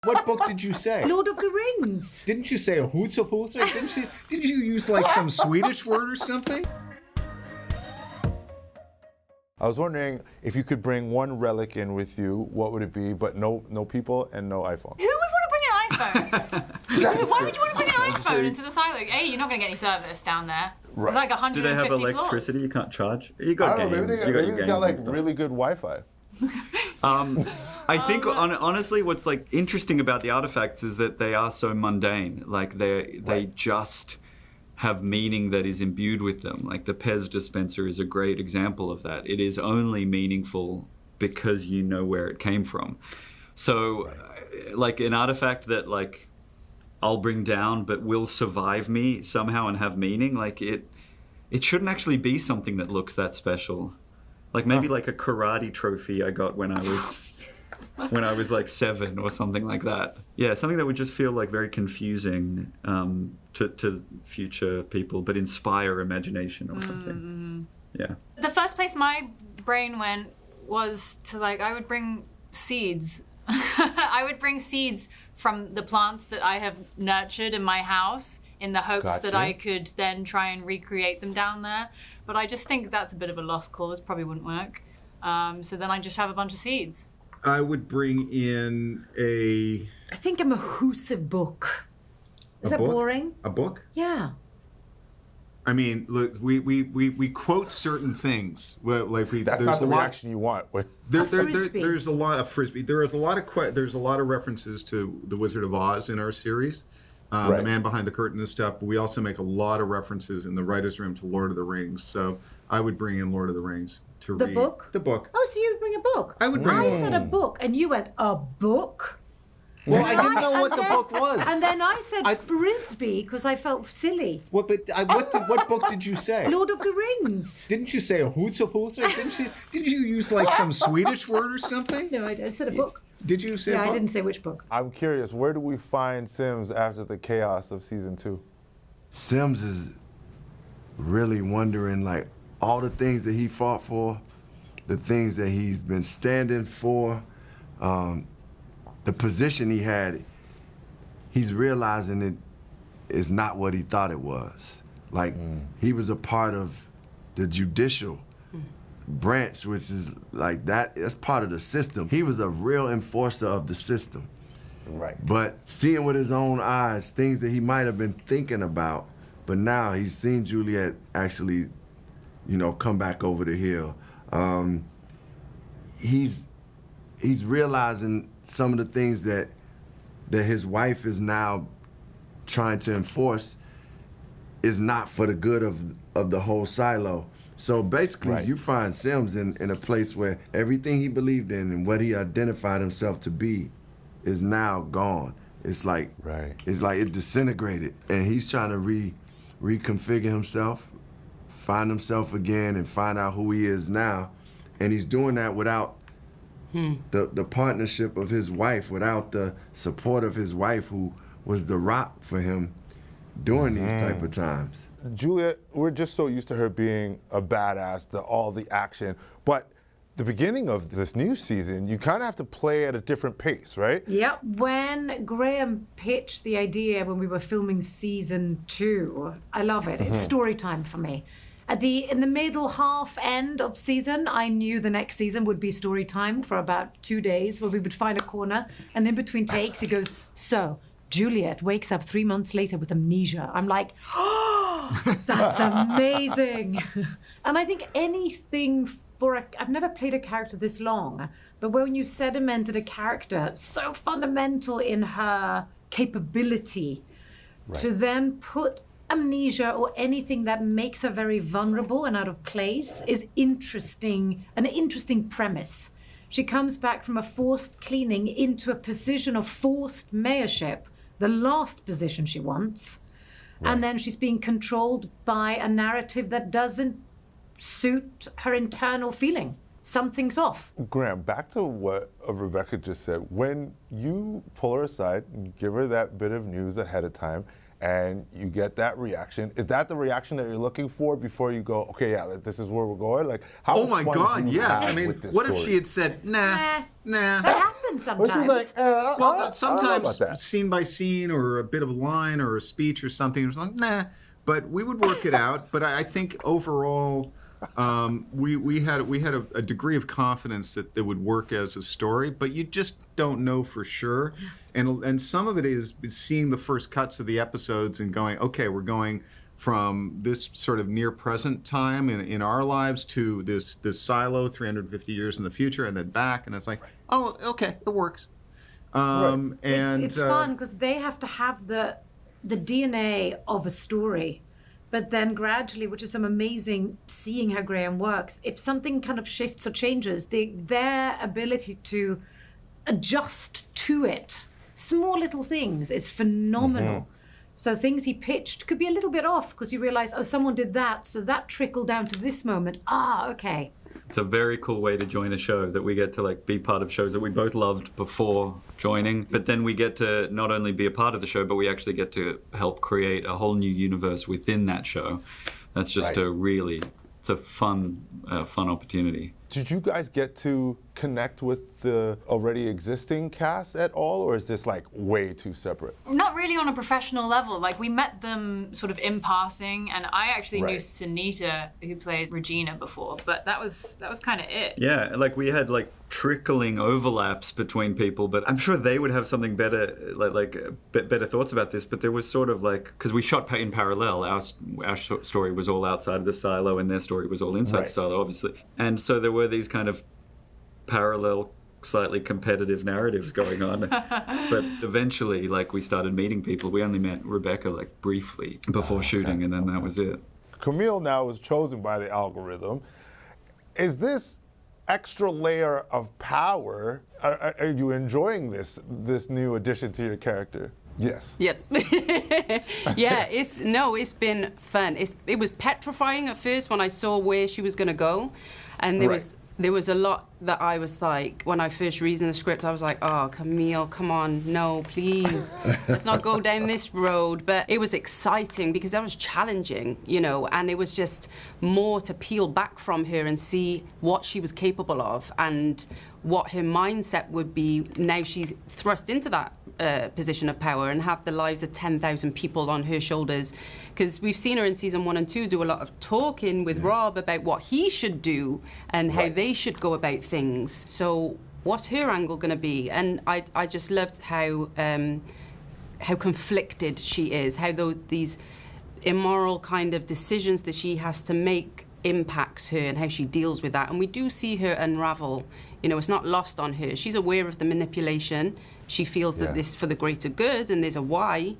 What book did you say? Lord of the Rings. Didn't you say a hootsa hootsa? Did you use like some Swedish word or something? I was wondering if you could bring one relic in with you, what would it be? But no people and no iPhone. Who would want to bring an iPhone? Why would you want to bring an iPhone into the silo? A, you're not going to get any service down there. Right. It's like 150 Do they have floors. electricity you can't charge? You got I don't know, games. maybe You got your they got games like and stuff. really good Wi-Fi. I think honestly, what's like interesting about the artifacts is that they are so mundane. Like they just have meaning that is imbued with them. Like the Pez dispenser is a great example of that. It is only meaningful because you know where it came from. So, like an artifact that like I'll bring down but will survive me somehow and have meaning. Like it shouldn't actually be something that looks that special. Like maybe like a karate trophy I got when I was like 7 or something like that. Yeah, something that would just feel like very confusing to future people, but inspire imagination or something. Yeah. The first place my brain went was to like, I would bring seeds. I would bring seeds from the plants that I have nurtured in my house in the hopes that I could then try and recreate them down there. But I just think that's a bit of a lost cause, probably wouldn't work. So then I just have a bunch of seeds. I would bring in a... I think I'm a Husa book. Is that book? boring? A book? Yeah. I mean, look, we quote certain things. Well, like That's not the reaction you want. There's a lot of frisbee. There's a lot of references to the Wizard of Oz in our series, the Man Behind the Curtain and stuff. But we also make a lot of references in the writers' room to Lord of the Rings. So I would bring in Lord of the Rings to read. The book? The book. Oh, so you would bring a book? I would bring. I said a book, and you went a book. Well, I didn't know what the book was. And then I said frisbee because I felt silly. What book did you say? Lord of the Rings. Didn't you say a hootsa hootsa? Did you use like some Swedish word or something? No, I said a book. Did you say? Yeah, a book? I didn't say which book. I'm curious, where do we find Sims after the chaos of season 2? Sims is really wondering like all the things that he fought for, the things that he's been standing for, the position he had, he's realizing it is not what he thought it was. Like, he was a part of the judicial branch, which is like that's part of the system. He was a real enforcer of the system. Right. But seeing with his own eyes things that he might have been thinking about, but now he's seen Juliet actually, come back over the hill. He's realizing some of the things that his wife is now trying to enforce is not for the good of the whole silo. So basically, you find Sims in a place where everything he believed in and what he identified himself to be is now gone. It's like it disintegrated, and he's trying to reconfigure himself, find himself again, and find out who he is now. And he's doing that without the partnership of his wife, without the support of his wife, who was the rock for him during these type of times. Juliet, we're just so used to her being a badass, all the action, but the beginning of this new season, you kind of have to play at a different pace, right? Yep. When Graham pitched the idea when we were filming season 2, I love it. It's story time for me. In the middle half end of season, I knew the next season would be story time for about 2 days, where we would find a corner, and in between takes, he goes, "So, Juliet wakes up 3 months later with amnesia." I'm like, oh, that's amazing. And I think anything I've never played a character this long, but when you sedimented a character so fundamental in her capability to then put amnesia or anything that makes her very vulnerable and out of place is an interesting premise. She comes back from a forced cleaning into a position of forced mayorship, the last position she wants, and then she's being controlled by a narrative that doesn't suit her internal feeling. Something's off. Graham, back to what Rebecca just said. When you pull her aside and give her that bit of news ahead of time, and you get that reaction, is that the reaction that you're looking for before you go, okay, yeah, this is where we're going? Like, how oh my much fun God, do you yes. have I mean, with this what story? if she had said, nah. That happens. happen sometimes. Well, she was like, Well, I don't know sometimes about that. scene by scene or a bit of a line or a speech or something. It was like, nah. But we would work it out. But I think overall, we had a degree of confidence that it would work as a story. But you just don't know for sure. And some of it is seeing the first cuts of the episodes and going, okay, we're going from this sort of near present time in our lives to this silo 350 years in the future and then back. And it's like, oh, okay, it works. And it's fun because they have to have the DNA of a story, but then gradually, which is some amazing seeing how Graham works, if something kind of shifts or changes, their ability to adjust to it, small little things, is phenomenal. So things he pitched could be a little bit off because you realize, oh, someone did that, so that trickled down to this moment. Ah, okay. It's a very cool way to join a show, that we get to like be part of shows that we both loved before joining, but then we get to not only be a part of the show, but we actually get to help create a whole new universe within that show. That's just it's a fun opportunity. Did you guys get to connect with the already existing cast at all, or is this like way too separate? Not really on a professional level. Like, we met them sort of in passing, and I actually knew Sunita, who plays Regina, before, but that was kind of it. Yeah, like we had like trickling overlaps between people, but I'm sure they would have something better, better thoughts about this. But there was sort of like, because we shot in parallel, our story was all outside of the silo, and their story was all inside the silo, obviously, and so there were these kind of parallel, slightly competitive narratives going on. But eventually, like, we started meeting people. We only met Rebecca like briefly before shooting, and then that was it. Camille now is chosen by the algorithm. Is this extra layer of power, are you enjoying this new addition to your character? Yes. Yes. Yeah, it's been fun. It was petrifying at first when I saw where she was going to go, and there was a lot that I was like, when I first read the script, I was like, oh, Camille, come on, no, please, let's not go down this road. But it was exciting because that was challenging, and it was just more to peel back from her and see what she was capable of and what her mindset would be now she's thrust into that position of power and have the lives of 10,000 people on her shoulders. Because we've seen her in season 1 and 2 do a lot of talking with Rob about what he should do and how they should go about things. So what's her angle going to be? And I just loved how conflicted she is, how these immoral kind of decisions that she has to make impacts her and how she deals with that. And we do see her unravel. It's not lost on her. She's aware of the manipulation. She feels that this is for the greater good and there's a why.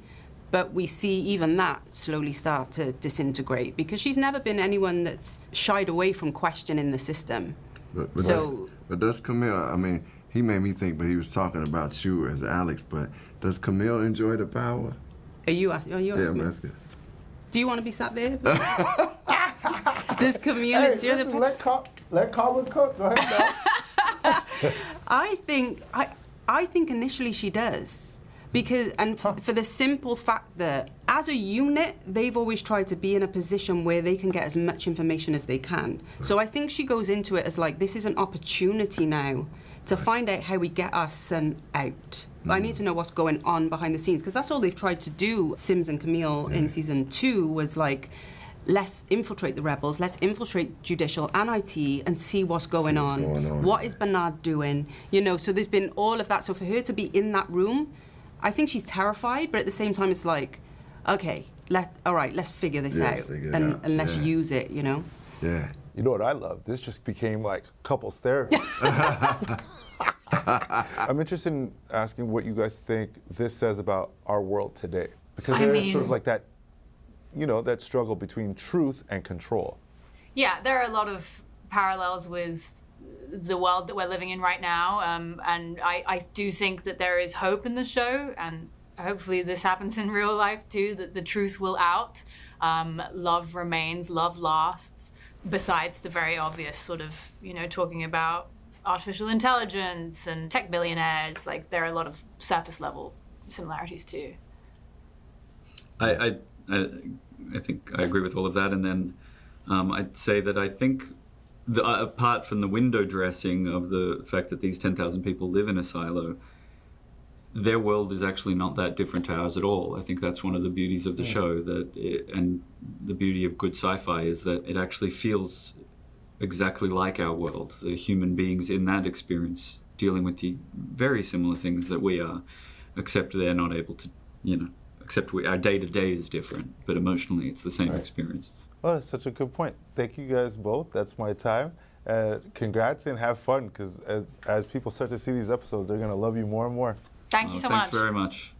But we see even that slowly start to disintegrate because she's never been anyone that's shied away from questioning the system. But does Camille, I mean, he made me think, but he was talking about you as Alex, but does Camille enjoy the power? Are you asking? Yeah, I'm asking. Do you want to be sat there? Does Camille enjoy the power? Let Carmen cook. Go ahead now. I think initially she does. Because, for the simple fact that as a unit, they've always tried to be in a position where they can get as much information as they can. So I think she goes into it as like, this is an opportunity now to find out how we get our son out. I need to know what's going on behind the scenes, because that's all they've tried to do, Sims and Camille, in season 2, was like, let's infiltrate the rebels, let's infiltrate judicial and IT and see what's going on. What is Bernard doing? So there's been all of that. So for her to be in that room, I think she's terrified, but at the same time, it's like, okay, let's figure this out and let's use it, Yeah. You know what I love? This just became like couples therapy. I'm interested in asking what you guys think this says about our world today, because there's sort of like that, that struggle between truth and control. Yeah, there are a lot of parallels with the world that we're living in right now, and I do think that there is hope in the show, and hopefully this happens in real life too, that the truth will out. Love remains, love lasts, besides the very obvious sort of, talking about artificial intelligence and tech billionaires. Like, there are a lot of surface level similarities too. I think I agree with all of that, and then I'd say that I think apart from the window dressing of the fact that these 10,000 people live in a silo, their world is actually not that different to ours at all. I think that's one of the beauties of the show, and the beauty of good sci-fi is that it actually feels exactly like our world. The human beings in that experience dealing with the very similar things that we are, except they're not able to, except our day-to-day is different, but emotionally it's the same experience. Well, that's such a good point. Thank you guys both. That's my time. Congrats and have fun, because as people start to see these episodes, they're going to love you more and more. Thank you so much. Thanks very much.